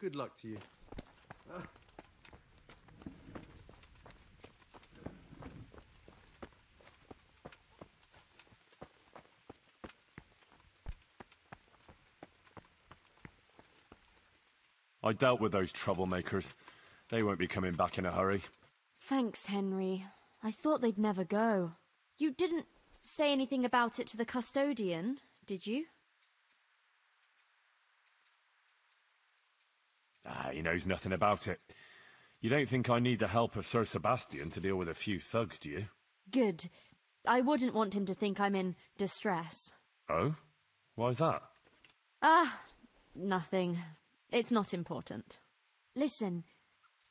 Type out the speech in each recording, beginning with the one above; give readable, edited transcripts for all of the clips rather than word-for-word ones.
Good luck to you. I dealt with those troublemakers. They won't be coming back in a hurry. Thanks, Henry. I thought they'd never go. You didn't say anything about it to the custodian, did you? He knows nothing about it. You don't think I need the help of Sir Sebastian to deal with a few thugs, do you? Good. I wouldn't want him to think I'm in distress. Oh? Why's that? Nothing. It's not important. Listen,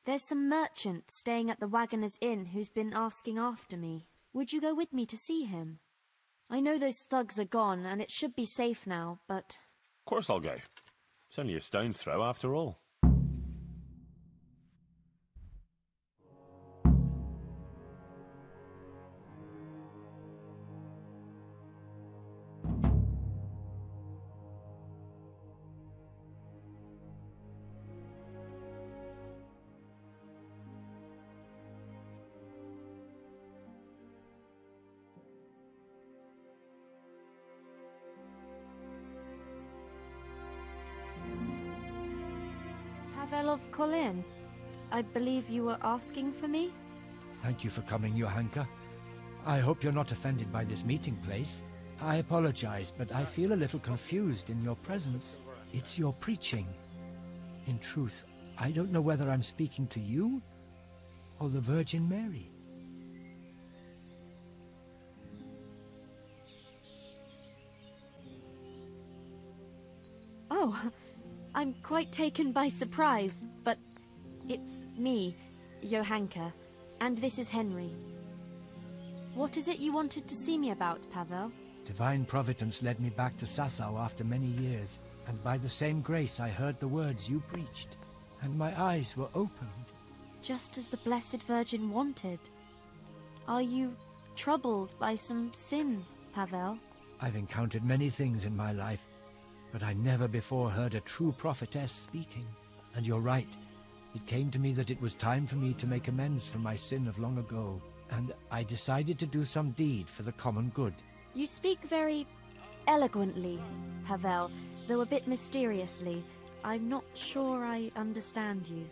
there's some merchant staying at the Wagoner's Inn who's been asking after me. Would you go with me to see him? I know those thugs are gone, and it should be safe now, but... Of course I'll go. It's only a stone's throw after all. Pavel of Kolin, I believe you were asking for me? Thank you for coming, Johanka. I hope you're not offended by this meeting place. I apologize, but I feel a little confused in your presence. It's your preaching. In truth, I don't know whether I'm speaking to you or the Virgin Mary. Oh, I'm quite taken by surprise, but it's me, Johanka, and this is Henry. What is it you wanted to see me about, Pavel? Divine Providence led me back to Sasau after many years, and by the same grace I heard the words you preached, and my eyes were opened. Just as the Blessed Virgin wanted. Are you troubled by some sin, Pavel? I've encountered many things in my life, but I never before heard a true prophetess speaking. And you're right. It came to me that it was time for me to make amends for my sin of long ago, and I decided to do some deed for the common good. You speak very eloquently, Pavel, though a bit mysteriously. I'm not sure I understand you.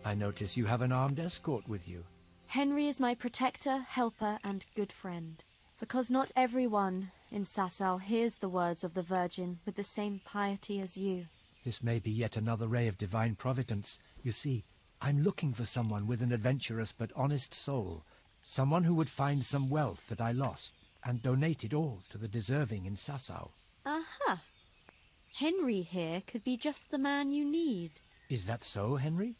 I notice you have an armed escort with you. Henry is my protector, helper, and good friend. Because not everyone in Sasau hears the words of the Virgin with the same piety as you. This may be yet another ray of divine providence. You see, I'm looking for someone with an adventurous but honest soul. Someone who would find some wealth that I lost and donate it all to the deserving in Sasau. Aha! Henry here could be just the man you need. Is that so, Henry?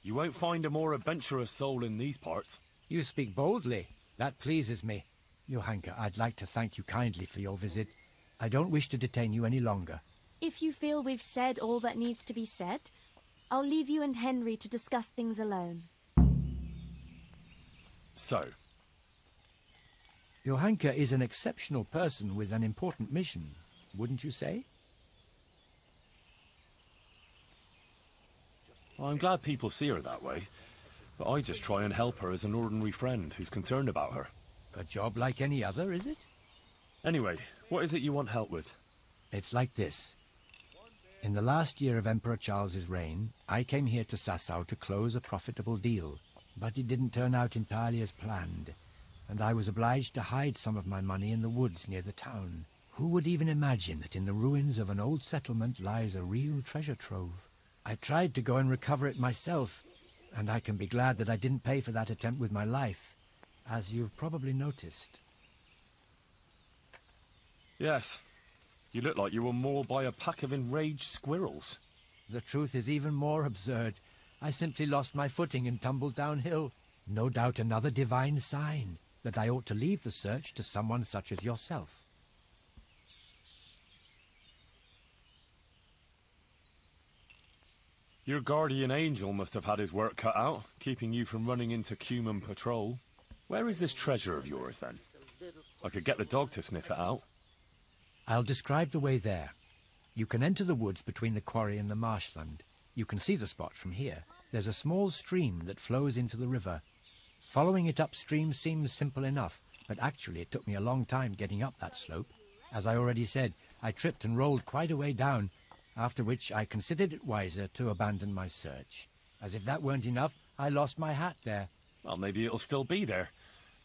You won't find a more adventurous soul in these parts. You speak boldly. That pleases me. Johanka, I'd like to thank you kindly for your visit. I don't wish to detain you any longer. If you feel we've said all that needs to be said, I'll leave you and Henry to discuss things alone. So? Johanka is an exceptional person with an important mission, wouldn't you say? Well, I'm glad people see her that way. But I just try and help her as an ordinary friend who's concerned about her. A job like any other, is it? Anyway, what is it you want help with? It's like this. In the last year of Emperor Charles's reign, I came here to Sasau to close a profitable deal, but it didn't turn out entirely as planned, and I was obliged to hide some of my money in the woods near the town. Who would even imagine that in the ruins of an old settlement lies a real treasure trove? I tried to go and recover it myself, and I can be glad that I didn't pay for that attempt with my life, as you've probably noticed. Yes. You look like you were mauled by a pack of enraged squirrels. The truth is even more absurd. I simply lost my footing and tumbled downhill. No doubt another divine sign that I ought to leave the search to someone such as yourself. Your guardian angel must have had his work cut out, keeping you from running into Cuman patrol. Where is this treasure of yours, then? I could get the dog to sniff it out. I'll describe the way there. You can enter the woods between the quarry and the marshland. You can see the spot from here. There's a small stream that flows into the river. Following it upstream seems simple enough, but actually it took me a long time getting up that slope. As I already said, I tripped and rolled quite a way down, after which I considered it wiser to abandon my search. As if that weren't enough, I lost my hat there. Well, maybe it'll still be there.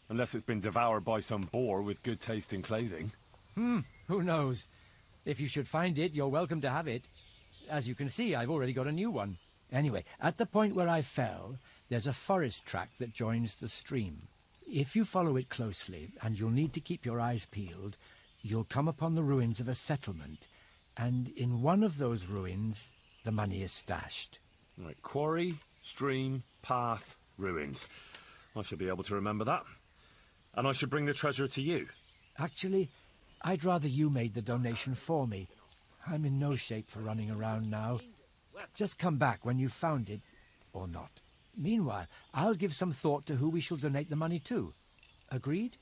Unless it's been devoured by some boar with good taste in clothing. Who knows? If you should find it, you're welcome to have it. As you can see, I've already got a new one. Anyway, at the point where I fell, there's a forest track that joins the stream. If you follow it closely, and you'll need to keep your eyes peeled, you'll come upon the ruins of a settlement, and in one of those ruins, the money is stashed. Right, quarry, stream, path, ruins. I should be able to remember that. And I should bring the treasure to you. Actually, I'd rather you made the donation for me. I'm in no shape for running around now. Just come back when you've found it, or not. Meanwhile, I'll give some thought to who we shall donate the money to. Agreed?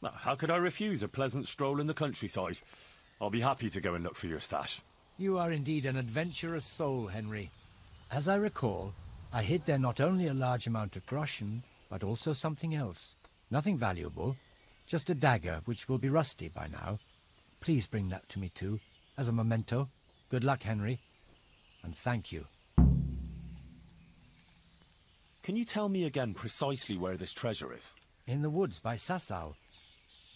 Now, how could I refuse a pleasant stroll in the countryside? I'll be happy to go and look for your stash. You are indeed an adventurous soul, Henry. As I recall, I hid there not only a large amount of groschen, but also something else. Nothing valuable, just a dagger which will be rusty by now. Please bring that to me too, as a memento. Good luck, Henry, and thank you. Can you tell me again precisely where this treasure is? In the woods by Sasau.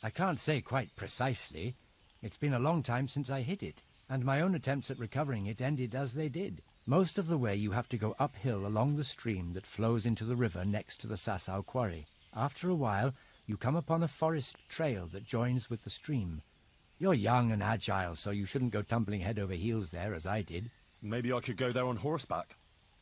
I can't say quite precisely. It's been a long time since I hit it, and my own attempts at recovering it ended as they did. Most of the way you have to go uphill along the stream that flows into the river next to the Sasau quarry. After a while, you come upon a forest trail that joins with the stream. You're young and agile, so you shouldn't go tumbling head over heels there as I did. Maybe I could go there on horseback.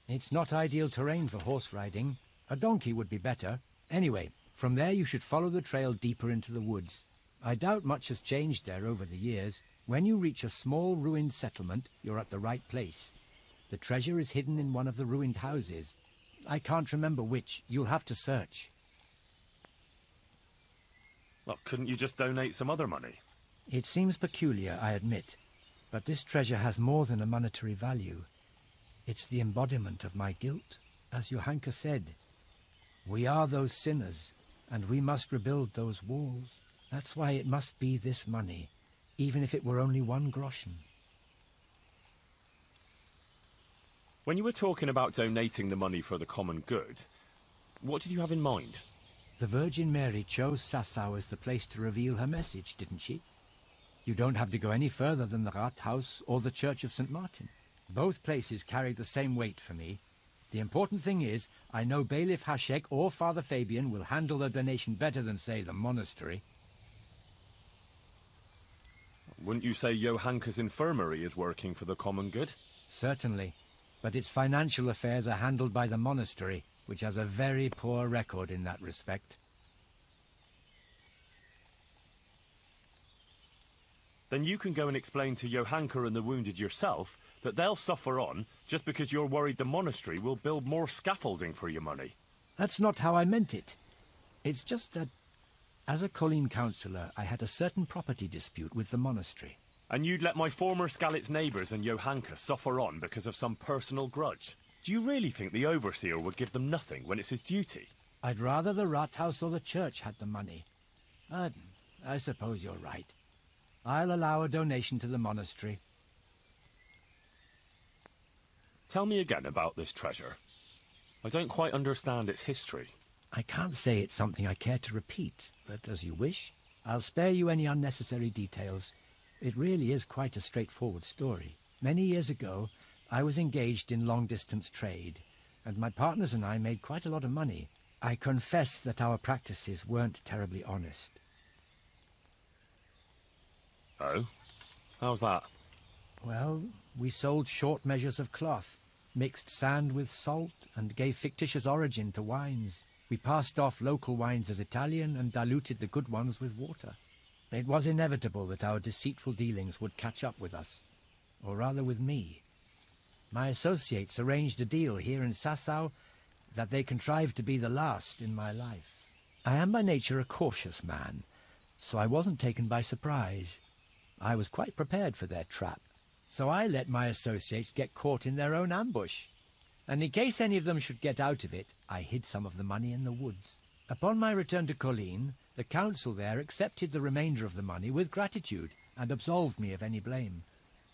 It's not ideal terrain for horse riding. A donkey would be better. Anyway, from there you should follow the trail deeper into the woods. I doubt much has changed there over the years. When you reach a small ruined settlement, you're at the right place. The treasure is hidden in one of the ruined houses. I can't remember which. You'll have to search. Well, couldn't you just donate some other money? It seems peculiar, I admit, but this treasure has more than a monetary value. It's the embodiment of my guilt. As Johanka said, we are those sinners, and we must rebuild those walls. That's why it must be this money, even if it were only 1 groschen. When you were talking about donating the money for the common good, what did you have in mind? The Virgin Mary chose Sasau as the place to reveal her message, didn't she? You don't have to go any further than the Rathaus or the Church of St. Martin. Both places carry the same weight for me. The important thing is, I know Bailiff Hašek or Father Fabian will handle the donation better than, say, the monastery. Wouldn't you say Johanka's infirmary is working for the common good? Certainly, but its financial affairs are handled by the monastery, which has a very poor record in that respect. Then you can go and explain to Johanka and the wounded yourself that they'll suffer on just because you're worried the monastery will build more scaffolding for your money. That's not how I meant it. It's just that, as a Kolin councillor, I had a certain property dispute with the monastery. And you'd let my former Skalitz neighbours and Johanka suffer on because of some personal grudge? Do you really think the overseer would give them nothing when it's his duty? I'd rather the Rathaus or the church had the money. But I suppose you're right. I'll allow a donation to the monastery. Tell me again about this treasure. I don't quite understand its history. I can't say it's something I care to repeat, but as you wish. I'll spare you any unnecessary details. It really is quite a straightforward story. Many years ago, I was engaged in long-distance trade, and my partners and I made quite a lot of money. I confess that our practices weren't terribly honest. Oh? How's that? Well, we sold short measures of cloth, mixed sand with salt, and gave fictitious origin to wines. We passed off local wines as Italian and diluted the good ones with water. It was inevitable that our deceitful dealings would catch up with us, or rather with me. My associates arranged a deal here in Sasau that they contrived to be the last in my life. I am by nature a cautious man, so I wasn't taken by surprise. I was quite prepared for their trap, so I let my associates get caught in their own ambush. And in case any of them should get out of it, I hid some of the money in the woods. Upon my return to Kolin, the council there accepted the remainder of the money with gratitude and absolved me of any blame.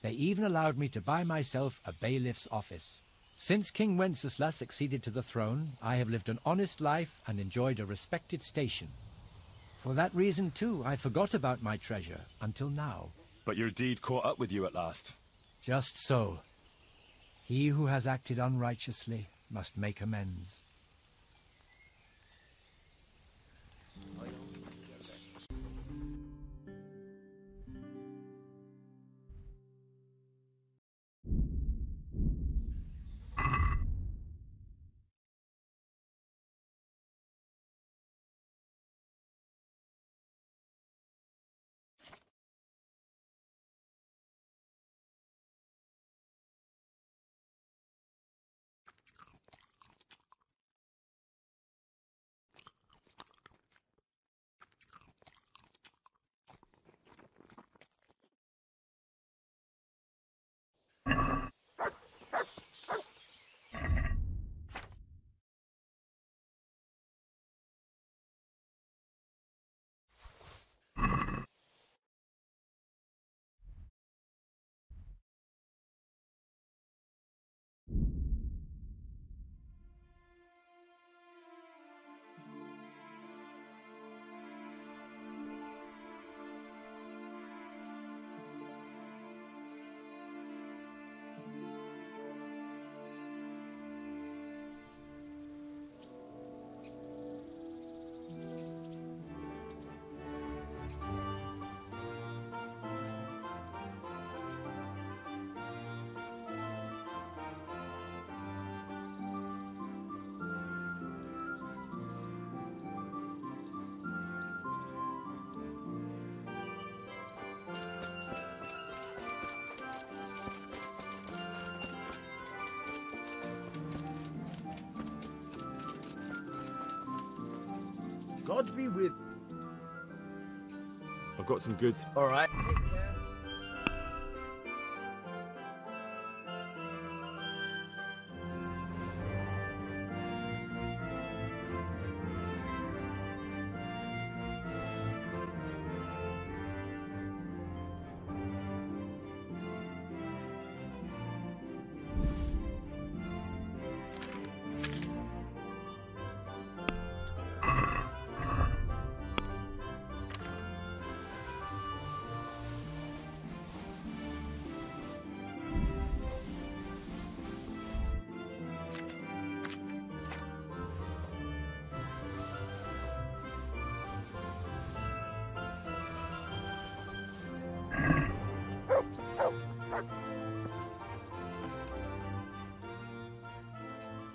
They even allowed me to buy myself a bailiff's office. Since King Wenceslas succeeded to the throne, I have lived an honest life and enjoyed a respected station. For that reason, too, I forgot about my treasure until now. But your deed caught up with you at last. Just so. He who has acted unrighteously must make amends. God be with... I've got some goods. All right.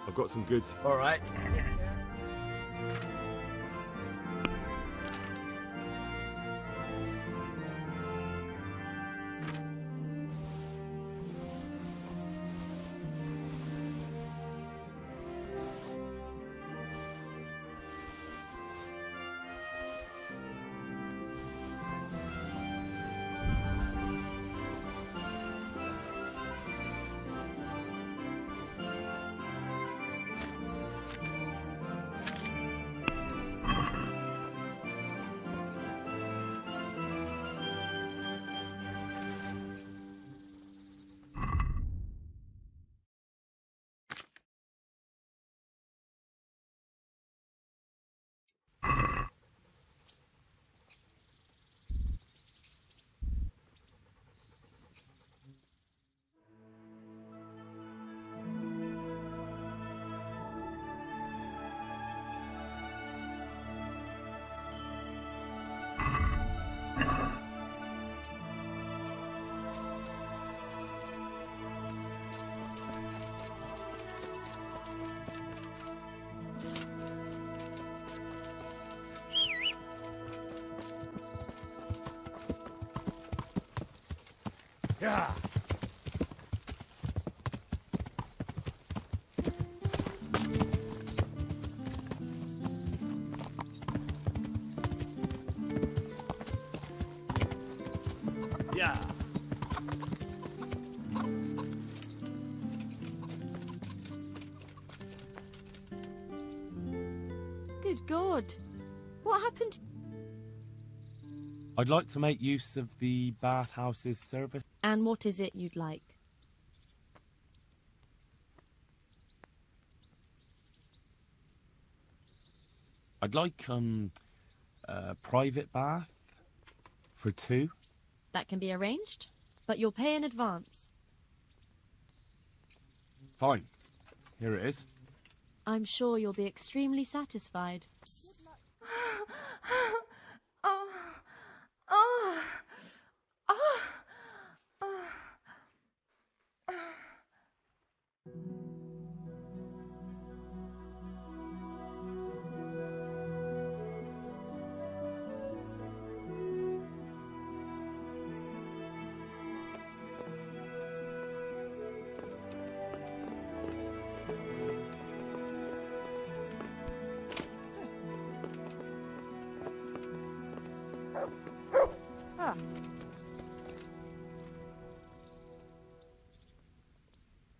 I've got some goods. All right. Yeah. Yeah. Good God. What happened? I'd like to make use of the Bathhouse's service. And what is it you'd like? I'd like, a private bath for 2. That can be arranged, but you'll pay in advance. Fine. Here it is. I'm sure you'll be extremely satisfied.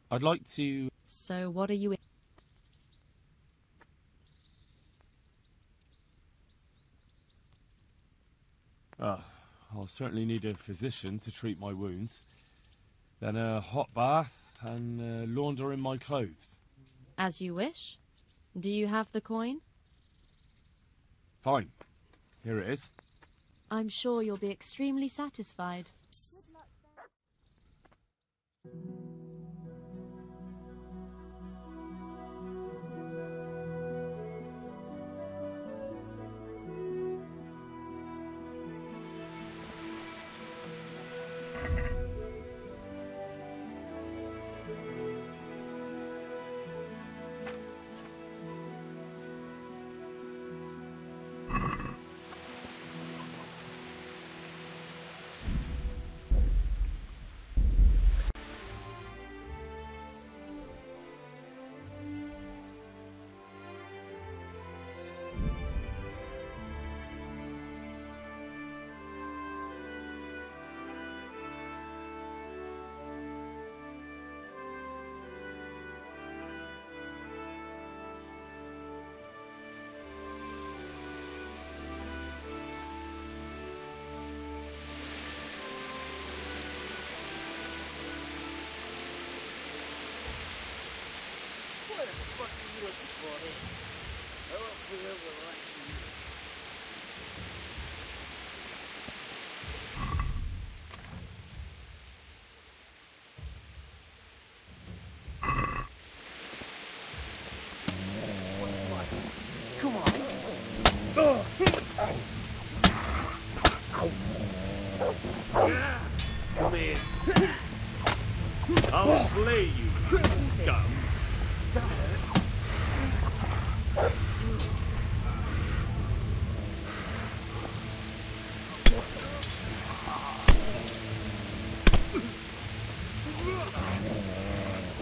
I'd like to... So what are you in? I'll certainly need a physician to treat my wounds. Then a hot bath and laundering my clothes. As you wish. Do you have the coin? Fine. Here it is. I'm sure you'll be extremely satisfied. Come in. I'll slay you, scum.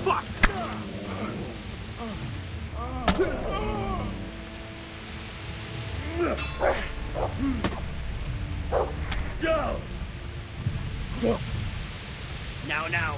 Fuck! Go! Now.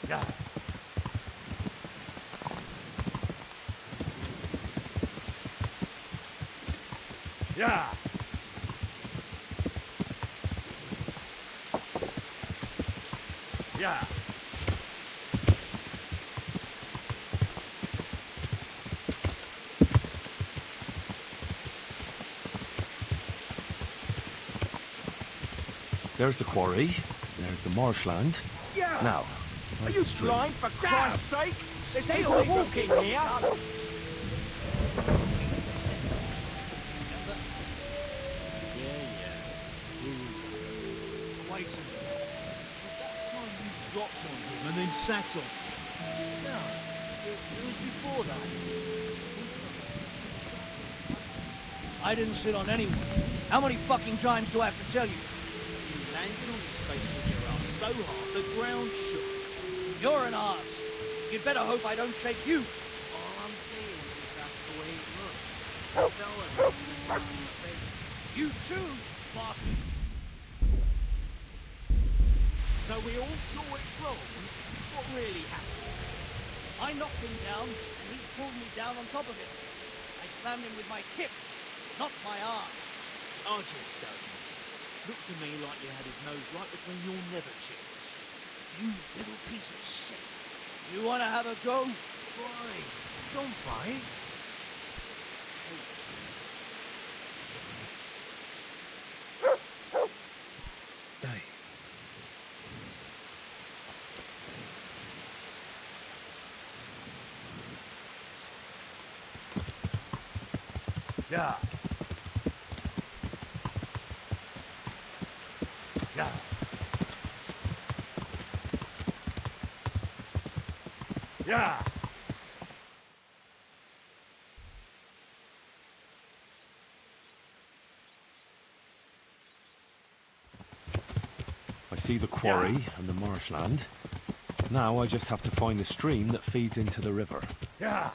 Yeah. Yeah. Yeah. There's the quarry. There's the marshland. Yeah. Now, Are where's you the stream? blind, for Christ's sake? There's Stay people away from walking me. here. Wait a minute. Was that time you dropped on him and then sat on him? No, it was before that. I didn't sit on anyone. How many fucking times do I have to tell you? You landed on his face with your arse so hard the ground shook. You're an arse. You'd better hope I don't shake you. All I'm saying is that's the way it looks. Fella, You too, bastard. so we all saw it wrong. What really happened? I knocked him down, and he pulled me down on top of him. I slammed him with my hip, not my arm. I just don't. Looked to me like you had his nose right between your nether cheeks. You little piece of shit. You want to have a go? Why? Don't fight. Hey. Yeah. Yeah. Yeah. I see the quarry and the marshland. Now I just have to find the stream that feeds into the river. Yeah.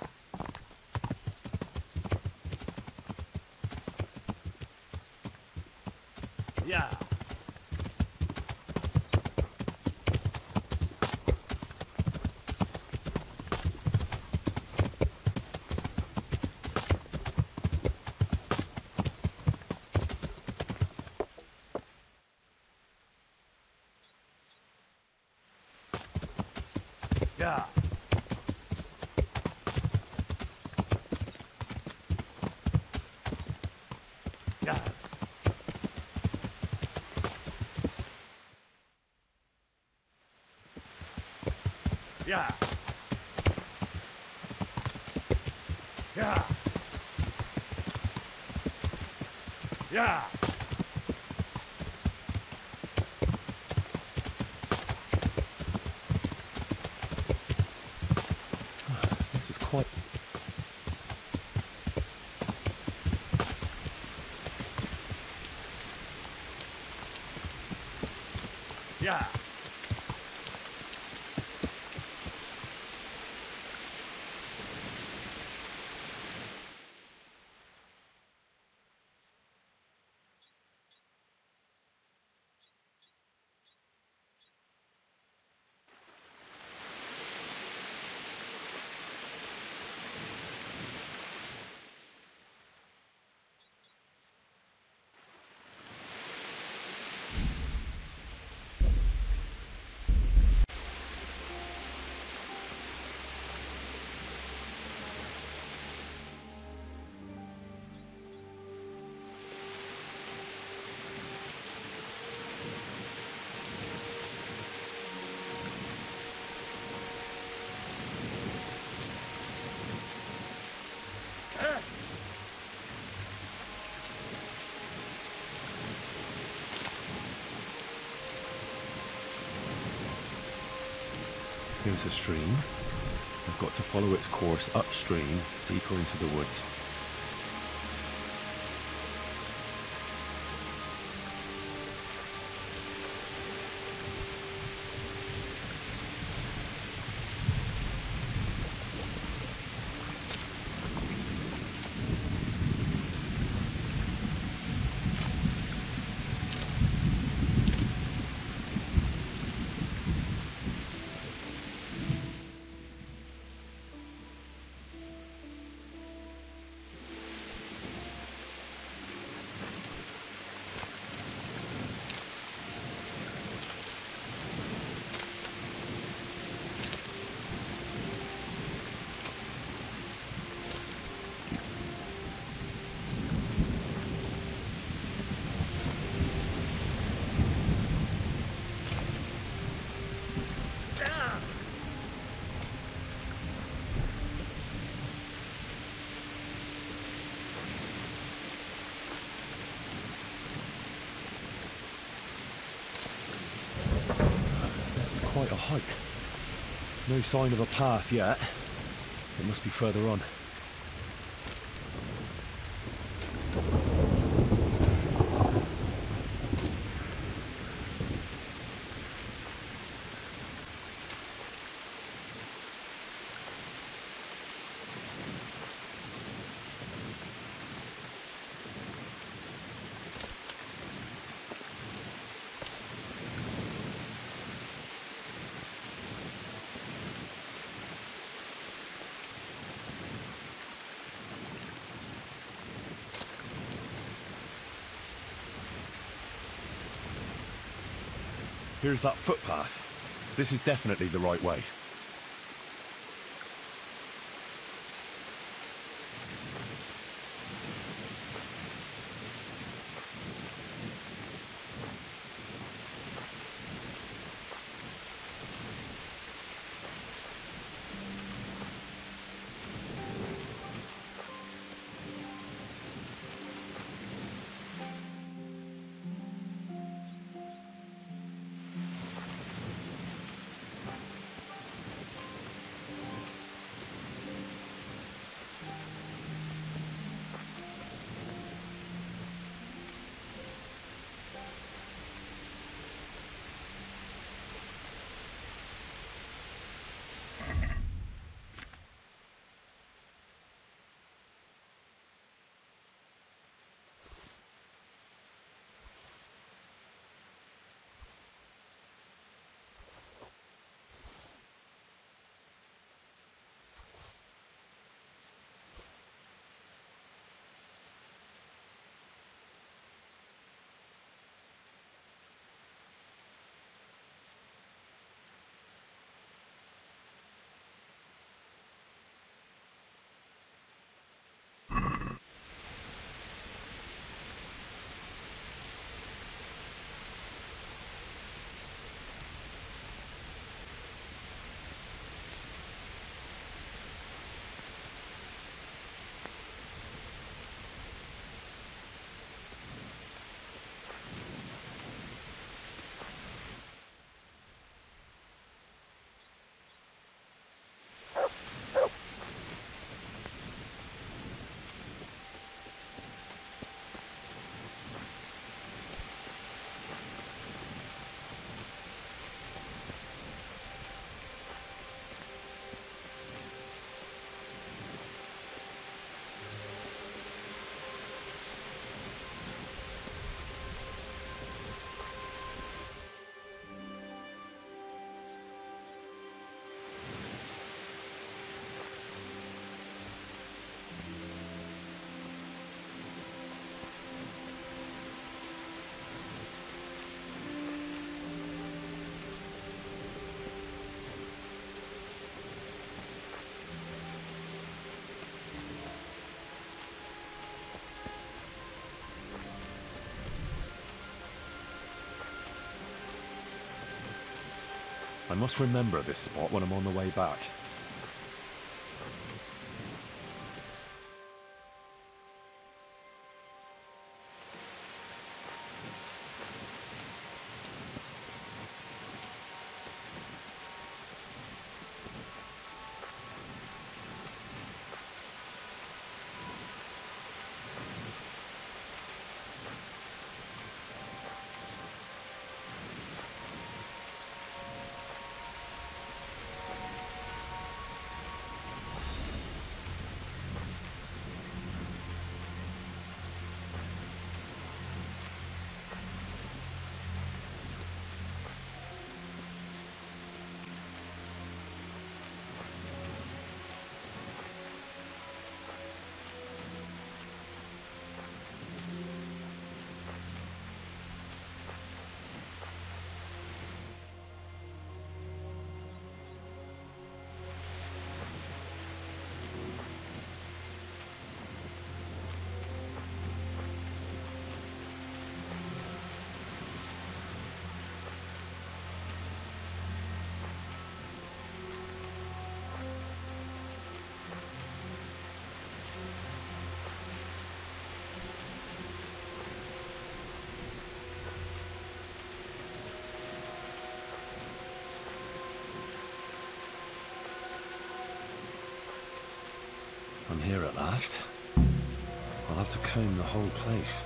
Yeah. Yeah. Yeah. Yeah. Yeah. Yeah. This is quite... Yeah. Here's a stream. I've got to follow its course upstream, deeper into the woods. quite a hike. No sign of a path yet. It must be further on. Here's that footpath. This is definitely the right way. I must remember this spot when I'm on the way back. I'm here at last. I'll have to comb the whole place.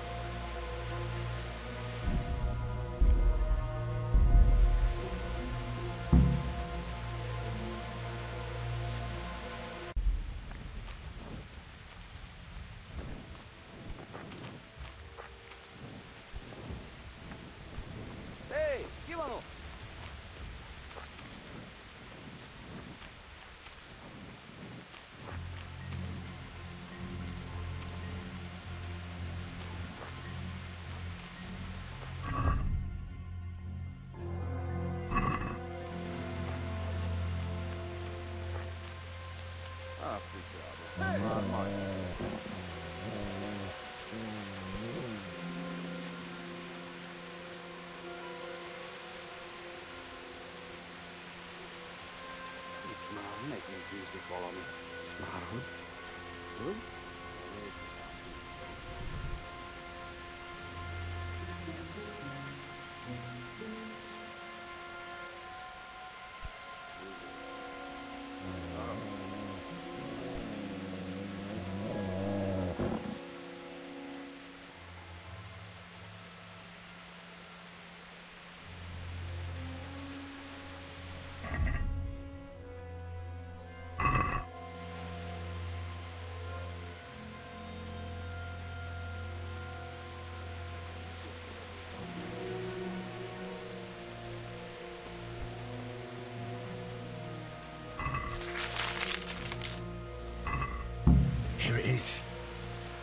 Here it is.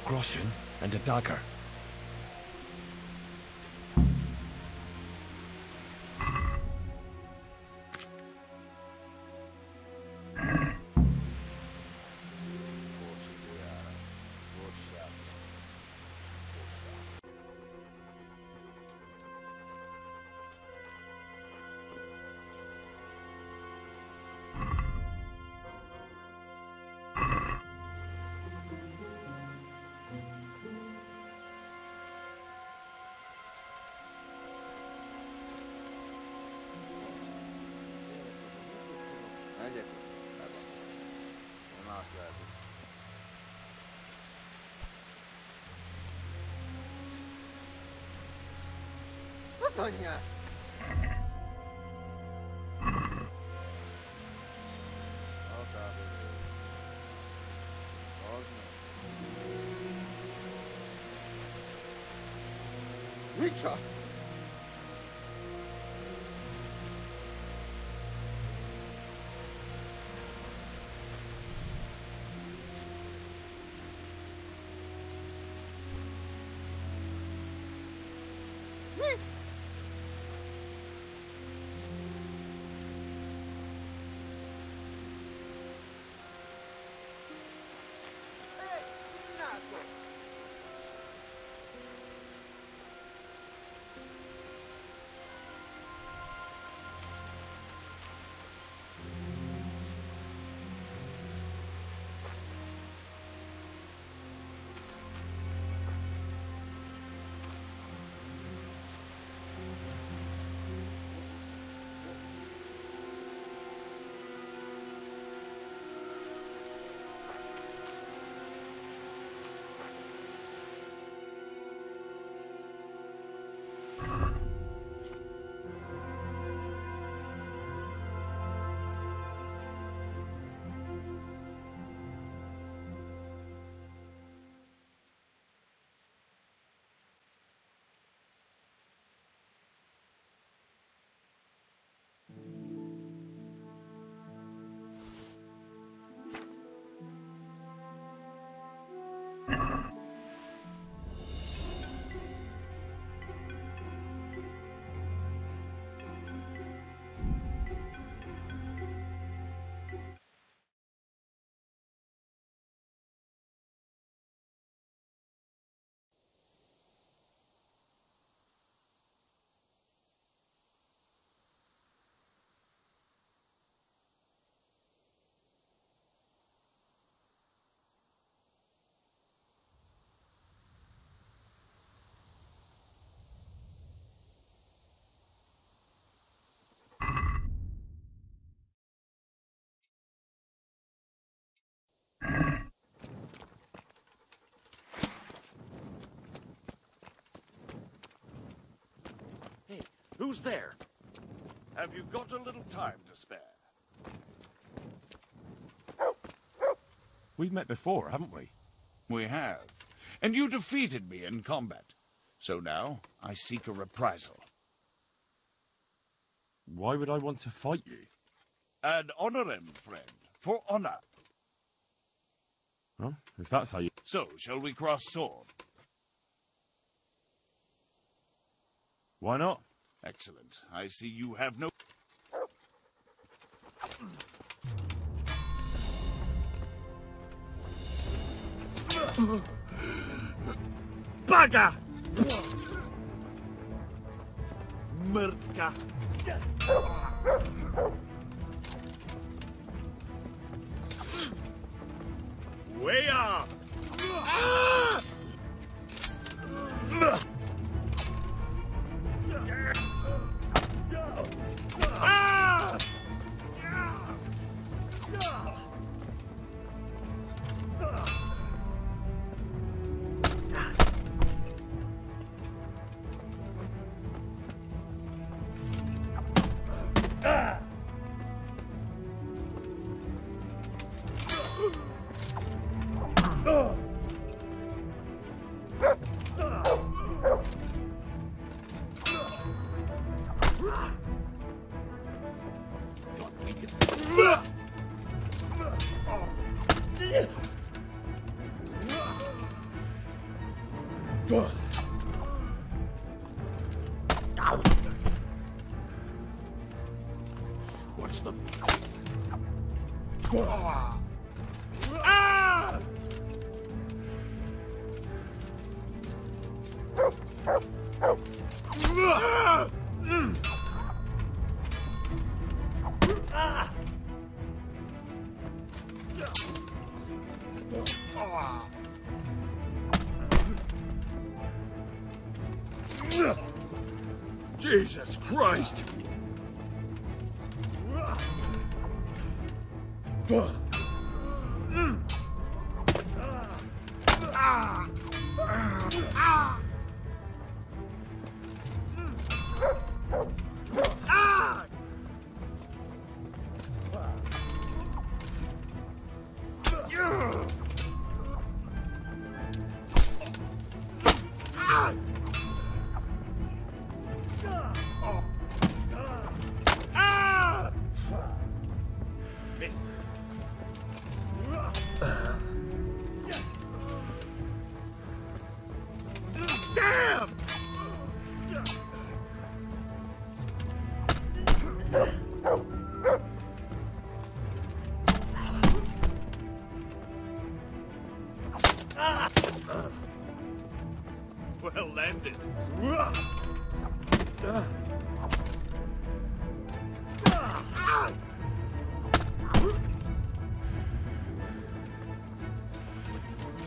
Groschen and a dagger. Sonia! Richard! Who's there? Have you got a little time to spare? We've met before, haven't we? We have. And you defeated me in combat. So now, I seek a reprisal. Why would I want to fight you? Ad honorem, friend. For honor. Well, if that's how you... So, shall we cross sword? Why not? Excellent. I see you have no... Bugger! Murka. Way up! Ah! Ah! What's the... Ah! Jesus Christ! Well landed.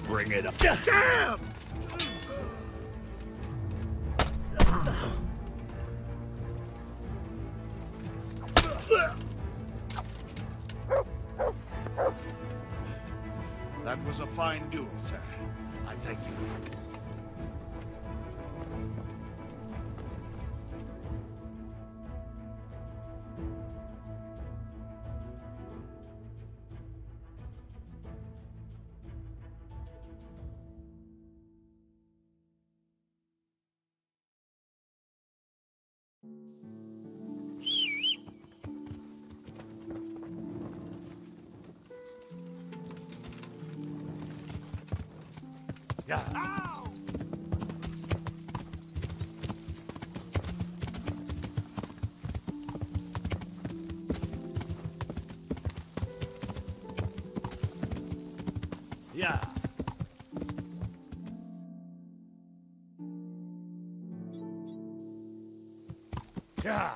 Bring it up. Damn! That was a fine duel, sir. I thank you. Yeah. Yeah. Yeah.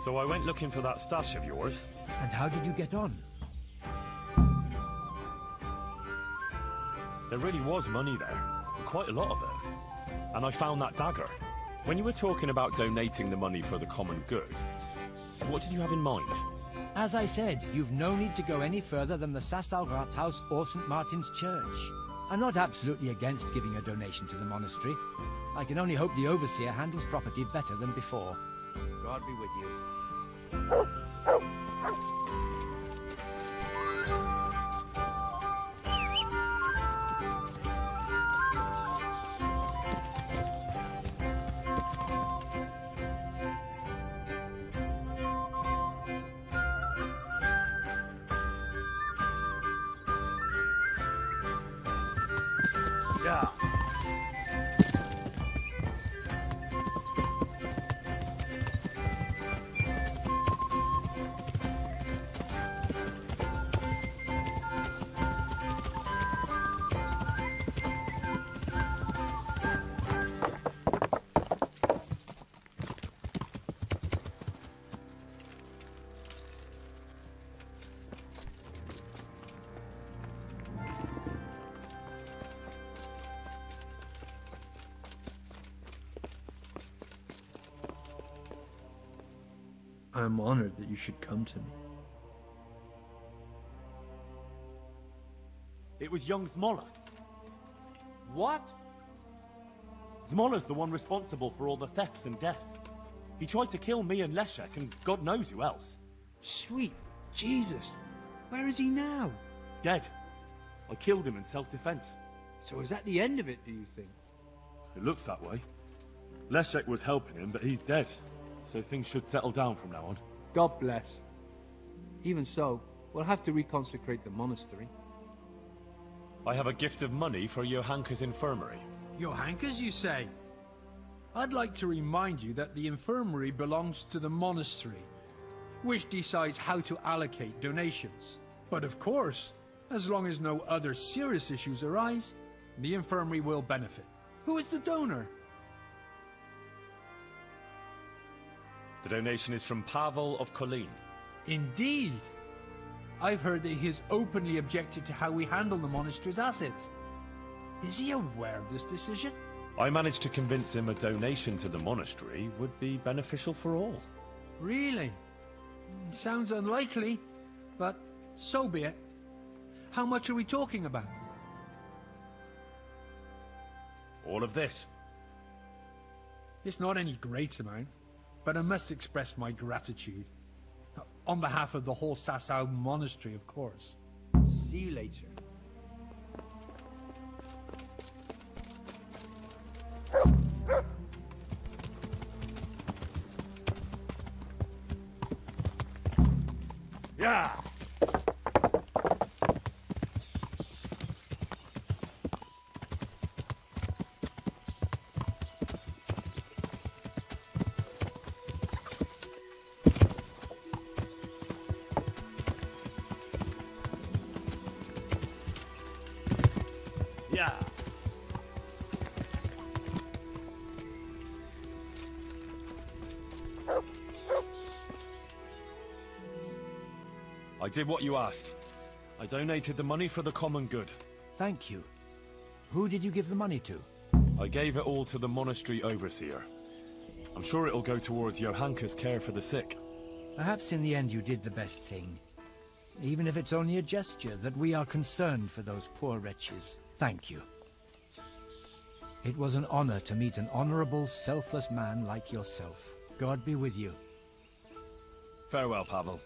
So I went looking for that stash of yours. And how did you get on? There really was money there, quite a lot of it. And I found that dagger. When you were talking about donating the money for the common good, what did you have in mind? As I said, you've no need to go any further than the Sasau Rathaus or St. Martin's Church. I'm not absolutely against giving a donation to the monastery. I can only hope the overseer handles property better than before. God be with you. Yeah. I'm honored that you should come to me. It was young Zmola. What? Zmola's the one responsible for all the thefts and death. He tried to kill me and Leszek, and God knows who else. Sweet Jesus. Where is he now? Dead. I killed him in self-defense. So is that the end of it, do you think? It looks that way. Leszek was helping him, but he's dead. So things should settle down from now on. God bless. Even so, we'll have to reconsecrate the monastery. I have a gift of money for Johanka's infirmary. Johanka's, you say? I'd like to remind you that the infirmary belongs to the monastery, which decides how to allocate donations. But of course, as long as no other serious issues arise, the infirmary will benefit. Who is the donor? The donation is from Pavel of Kolin. Indeed. I've heard that he has openly objected to how we handle the monastery's assets. Is he aware of this decision? I managed to convince him a donation to the monastery would be beneficial for all. Really? Sounds unlikely, but so be it. How much are we talking about? All of this. It's not any great amount, but I must express my gratitude. On behalf of the whole Sasau monastery, of course. See you later. Yeah! Yeah. I did what you asked. I donated the money for the common good. Thank you. Who did you give the money to? I gave it all to the monastery overseer. I'm sure it'll go towards Johanka's care for the sick. Perhaps in the end you did the best thing. Even if it's only a gesture that we are concerned for those poor wretches. Thank you. It was an honor to meet an honorable, selfless man like yourself. God be with you. Farewell, Pavel.